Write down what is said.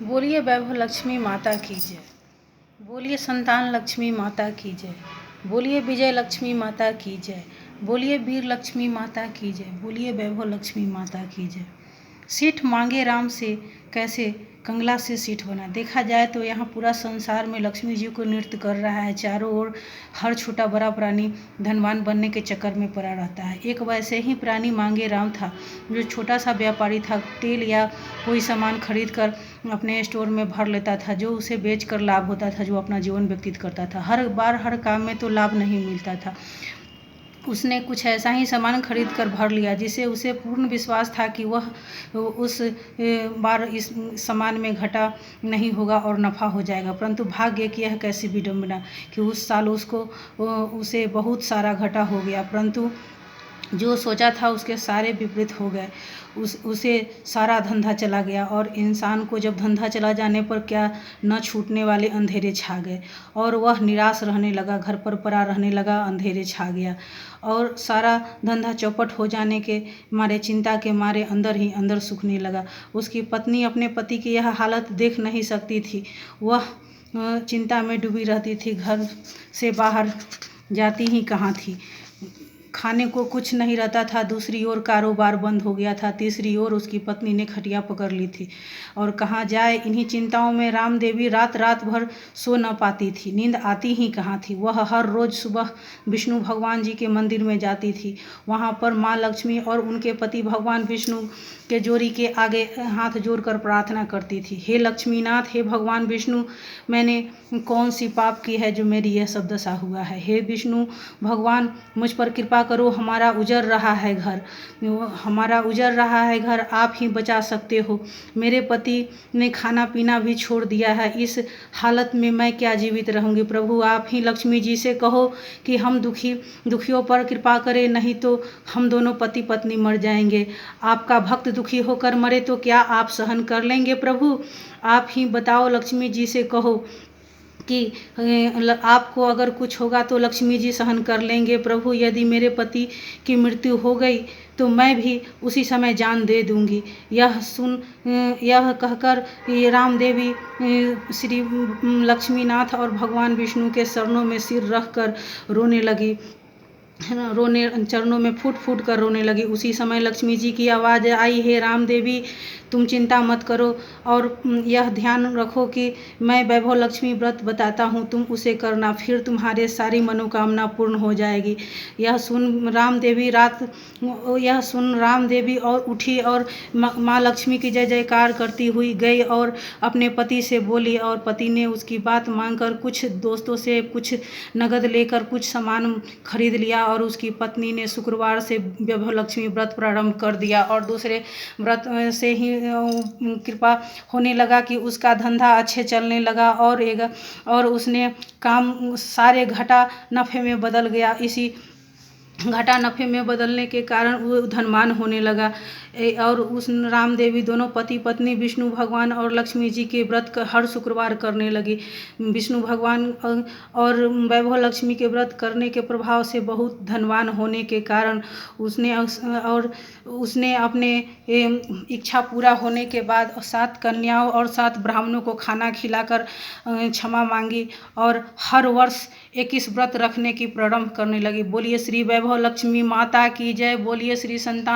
बोलिए वैभव लक्ष्मी माता की जय। बोलिए संतान लक्ष्मी माता की जय। बोलिए विजय लक्ष्मी माता की जय। बोलिए वीर लक्ष्मी माता की जय। बोलिए वैभव लक्ष्मी माता की जय। सीठ मांगे राम से कैसे कंगला से सीठ बना। देखा जाए तो यहाँ पूरा संसार में लक्ष्मी जी को नृत्य कर रहा है। चारों ओर हर छोटा बड़ा प्राणी धनवान बनने के चक्कर में पड़ा रहता है। एक वैसे ही प्राणी मांगे राम था, जो छोटा सा व्यापारी था। तेल या कोई सामान खरीद कर अपने स्टोर में भर लेता था, जो उसे बेच कर लाभ होता था, जो अपना जीवन व्यतीत करता था। हर बार हर काम में तो लाभ नहीं मिलता था। उसने कुछ ऐसा ही सामान खरीद कर भर लिया जिसे उसे पूर्ण विश्वास था कि वह उस बार इस सामान में घाटा नहीं होगा और नफ़ा हो जाएगा। परंतु भाग्य की यह कैसी विडंबना कि उस साल उसे बहुत सारा घाटा हो गया, परंतु जो सोचा था उसके सारे विपरीत हो गए। उसे सारा धंधा चला गया, और इंसान को जब धंधा चला जाने पर क्या न छूटने वाले अंधेरे छा गए, और वह निराश रहने लगा, घर पर पड़ा रहने लगा, अंधेरे छा गया। और सारा धंधा चौपट हो जाने के मारे, चिंता के मारे अंदर ही अंदर सूखने लगा। उसकी पत्नी अपने पति की यह हालत देख नहीं सकती थी। वह चिंता में डूबी रहती थी, घर से बाहर जाती ही कहाँ थी। खाने को कुछ नहीं रहता था, दूसरी ओर कारोबार बंद हो गया था, तीसरी ओर उसकी पत्नी ने खटिया पकड़ ली थी, और कहाँ जाए। इन्हीं चिंताओं में राम देवी रात रात भर सो न पाती थी, नींद आती ही कहाँ थी। वह हर रोज़ सुबह विष्णु भगवान जी के मंदिर में जाती थी। वहाँ पर माँ लक्ष्मी और उनके पति भगवान विष्णु के जोड़ी के आगे हाथ जोड़कर प्रार्थना करती थी, हे लक्ष्मीनाथ, हे भगवान विष्णु, मैंने कौन सी पाप की है जो मेरी यह सब दशा हुआ है। हे विष्णु भगवान, मुझ पर कृपा करो, हमारा उजड़ रहा है घर, हमारा उजड़ रहा है घर, आप ही बचा सकते हो। मेरे पति ने खाना पीना भी छोड़ दिया है, इस हालत में मैं क्या जीवित रहूँगी। प्रभु आप ही लक्ष्मी जी से कहो कि हम दुखियों पर कृपा करें, नहीं तो हम दोनों पति पत्नी मर जाएंगे। आपका भक्त दुखी होकर मरे तो क्या आप सहन कर लेंगे। प्रभु आप ही बताओ, लक्ष्मी जी से कहो कि आपको अगर कुछ होगा तो लक्ष्मी जी सहन कर लेंगे। प्रभु यदि मेरे पति की मृत्यु हो गई तो मैं भी उसी समय जान दे दूंगी। यह कहकर ये राम देवी श्री लक्ष्मीनाथ और भगवान विष्णु के चरणों में सिर रख कर रोने लगी, चरणों में फूट फूट कर रोने लगी। उसी समय लक्ष्मी जी की आवाज़ आई, हे राम देवी, तुम चिंता मत करो, और यह ध्यान रखो कि मैं वैभव लक्ष्मी व्रत बताता हूँ, तुम उसे करना, फिर तुम्हारे सारी मनोकामना पूर्ण हो जाएगी। यह सुन राम देवी और उठी और माँ लक्ष्मी की जय जयकार करती हुई गई और अपने पति से बोली, और पति ने उसकी बात मानकर कुछ दोस्तों से कुछ नगद लेकर कुछ सामान खरीद लिया, और उसकी पत्नी ने शुक्रवार से वैभव लक्ष्मी व्रत प्रारंभ कर दिया। और दूसरे व्रत से ही कृपा होने लगा कि उसका धंधा अच्छे चलने लगा, और उसने काम सारे घाटा नफ़े में बदल गया। इसी घाटा नफ़े में बदलने के कारण वो धनवान होने लगा। और उस राम देवी दोनों पति पत्नी विष्णु भगवान और लक्ष्मी जी के व्रत हर शुक्रवार करने लगी। विष्णु भगवान और वैभव लक्ष्मी के व्रत करने के प्रभाव से बहुत धनवान होने के कारण उसने अपने इच्छा पूरा होने के बाद 7 कन्याओं और 7 ब्राह्मणों को खाना खिलाकर क्षमा मांगी, और हर वर्ष 21 व्रत रखने की प्रारंभ करने लगी। बोलिए श्री वैभव लक्ष्मी माता की जय। बोलिए श्री संतान